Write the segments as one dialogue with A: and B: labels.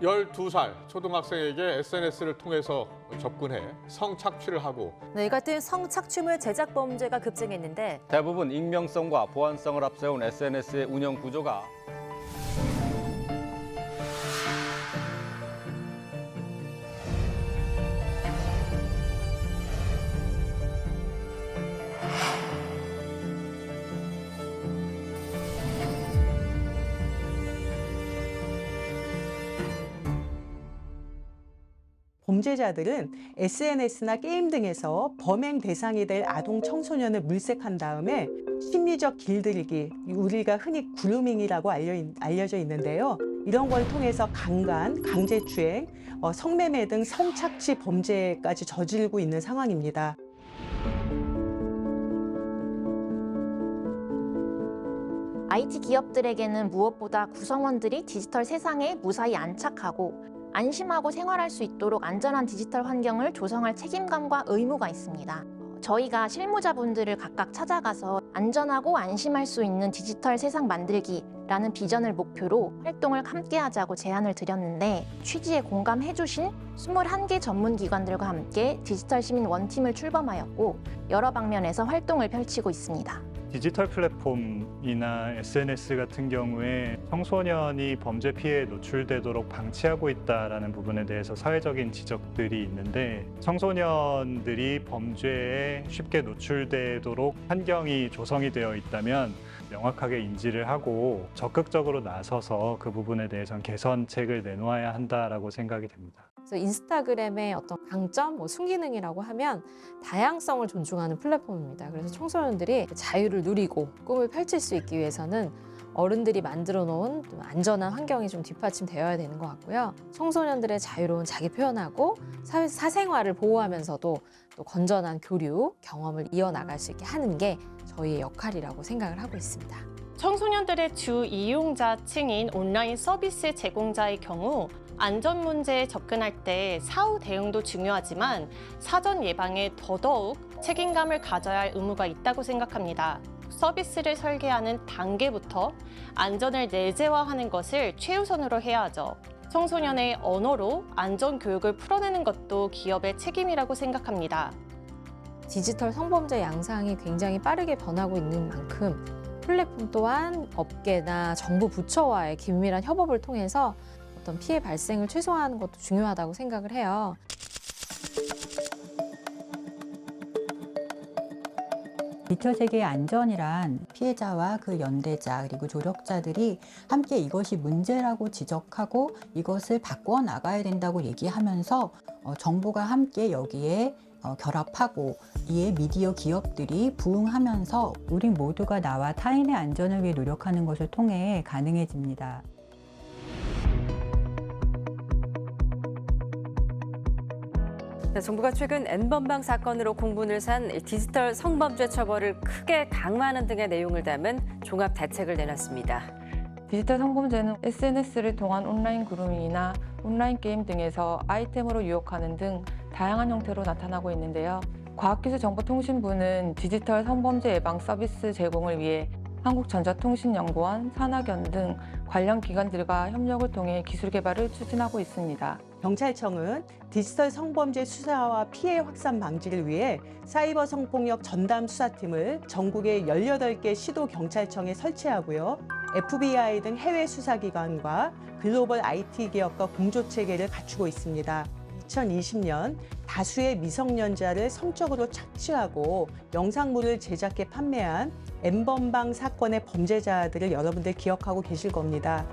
A: 12살 초등학생에게 SNS를 통해서 접근해 성착취를 하고
B: 이 같은 성착취물 제작 범죄가 급증했는데
C: 대부분 익명성과 보안성을 앞세운 SNS의 운영 구조가
D: 범죄자들은 SNS나 게임 등에서 범행 대상이 될 아동 청소년을 물색한 다음에 심리적 길들이기, 우리가 흔히 그루밍이라고 알려져 있는데요. 이런 걸 통해서 강간, 강제추행, 성매매 등 성착취 범죄까지 저지르고 있는 상황입니다.
E: IT 기업들에게는 무엇보다 구성원들이 디지털 세상에 무사히 안착하고 안심하고 생활할 수 있도록 안전한 디지털 환경을 조성할 책임감과 의무가 있습니다. 저희가 실무자분들을 각각 찾아가서 안전하고 안심할 수 있는 디지털 세상 만들기라는 비전을 목표로 활동을 함께 하자고 제안을 드렸는데 취지에 공감해주신 21개 전문기관들과 함께 디지털 시민 원팀을 출범하였고 여러 방면에서 활동을 펼치고 있습니다.
F: 디지털 플랫폼이나 SNS 같은 경우에 청소년이 범죄 피해에 노출되도록 방치하고 있다는 부분에 대해서 사회적인 지적들이 있는데 청소년들이 범죄에 쉽게 노출되도록 환경이 조성이 되어 있다면 명확하게 인지를 하고 적극적으로 나서서 그 부분에 대해서는 개선책을 내놓아야 한다라고 생각이 됩니다.
G: 그래서 인스타그램의 어떤 강점, 순기능이라고 하면 다양성을 존중하는 플랫폼입니다. 그래서 청소년들이 자유를 누리고 꿈을 펼칠 수 있기 위해서는 어른들이 만들어 놓은 좀 안전한 환경이 좀 뒷받침되어야 되는 것 같고요. 청소년들의 자유로운 자기 표현하고 사생활을 보호하면서도 또 건전한 교류, 경험을 이어나갈 수 있게 하는 게 저희의 역할이라고 생각을 하고 있습니다.
H: 청소년들의 주 이용자층인 온라인 서비스 제공자의 경우 안전 문제에 접근할 때 사후 대응도 중요하지만 사전 예방에 더더욱 책임감을 가져야 할 의무가 있다고 생각합니다. 서비스를 설계하는 단계부터 안전을 내재화하는 것을 최우선으로 해야 하죠. 청소년의 언어로 안전 교육을 풀어내는 것도 기업의 책임이라고 생각합니다.
G: 디지털 성범죄 양상이 굉장히 빠르게 변하고 있는 만큼 플랫폼 또한 업계나 정부 부처와의 긴밀한 협업을 통해서 어떤 피해 발생을 최소화하는 것도 중요하다고 생각을 해요.
I: 디지털 세계의 안전이란 피해자와 그 연대자 그리고 조력자들이 함께 이것이 문제라고 지적하고 이것을 바꿔 나가야 된다고 얘기하면서 정부가 함께 여기에 결합하고 이에 미디어 기업들이 부응하면서 우리 모두가 나와 타인의 안전을 위해 노력하는 것을 통해 가능해집니다.
B: 정부가 최근 N번방 사건으로 공분을 산 디지털 성범죄 처벌을 크게 강화하는 등의 내용을 담은 종합 대책을 내놨습니다.
J: 디지털 성범죄는 SNS를 통한 온라인 그루밍이나 온라인 게임 등에서 아이템으로 유혹하는 등 다양한 형태로 나타나고 있는데요. 과학기술정보통신부는 디지털 성범죄 예방 서비스 제공을 위해 한국전자통신연구원, 산학연 등 관련 기관들과 협력을 통해 기술 개발을 추진하고 있습니다.
D: 경찰청은 디지털 성범죄 수사와 피해 확산 방지를 위해 사이버 성폭력 전담 수사팀을 전국의 18개 시도 경찰청에 설치하고요. FBI 등 해외 수사기관과 글로벌 IT 기업과 공조 체계를 갖추고 있습니다. 2020년 다수의 미성년자를 성적으로 착취하고 영상물을 제작해 판매한 N번방 사건의 범죄자들을 여러분들 기억하고 계실 겁니다.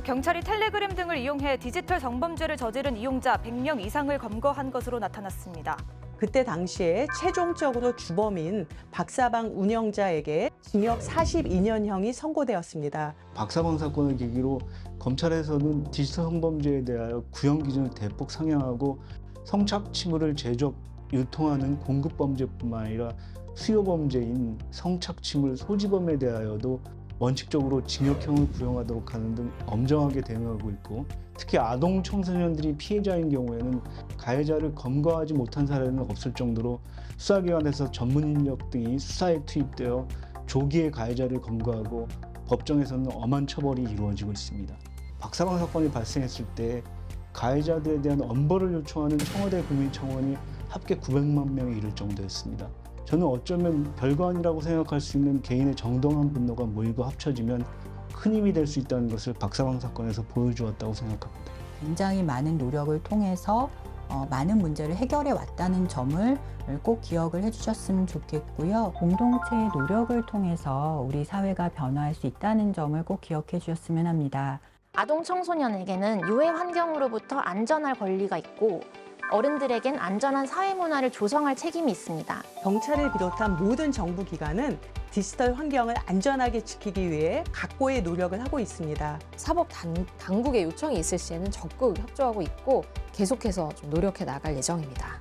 K: 경찰이 텔레그램 등을 이용해 디지털 성범죄를 저지른 이용자 100명 이상을 검거한 것으로 나타났습니다.
D: 그때 당시에 최종적으로 주범인 박사방 운영자에게 징역 42년형이 선고되었습니다.
L: 박사방 사건을 계기로 검찰에서는 디지털 성범죄에 대하여 구형 기준을 대폭 상향하고 성착취물을 제조업, 유통하는 공급범죄뿐만 아니라 수요범죄인 성착취물 소지범에 대하여도 원칙적으로 징역형을 구형하도록 하는 등 엄정하게 대응하고 있고 특히 아동 청소년들이 피해자인 경우에는 가해자를 검거하지 못한 사례는 없을 정도로 수사기관에서 전문 인력 등이 수사에 투입되어 조기에 가해자를 검거하고 법정에서는 엄한 처벌이 이루어지고 있습니다. 박사방 사건이 발생했을 때 가해자들에 대한 엄벌을 요청하는 청와대 국민청원이 합계 900만 명에 이를 정도였습니다. 저는 어쩌면 별거 아니라고 생각할 수 있는 개인의 정당한 분노가 모이고 합쳐지면 큰 힘이 될 수 있다는 것을 박사방 사건에서 보여주었다고 생각합니다.
I: 굉장히 많은 노력을 통해서 많은 문제를 해결해 왔다는 점을 꼭 기억을 해주셨으면 좋겠고요. 공동체의 노력을 통해서 우리 사회가 변화할 수 있다는 점을 꼭 기억해 주셨으면 합니다.
E: 아동 청소년에게는 유해 환경으로부터 안전할 권리가 있고 어른들에겐 안전한 사회 문화를 조성할 책임이 있습니다.
D: 경찰을 비롯한 모든 정부 기관은 디지털 환경을 안전하게 지키기 위해 각고의 노력을 하고 있습니다.
G: 사법 당국의 요청이 있을 시에는 적극 협조하고 있고 계속해서 좀 노력해 나갈 예정입니다.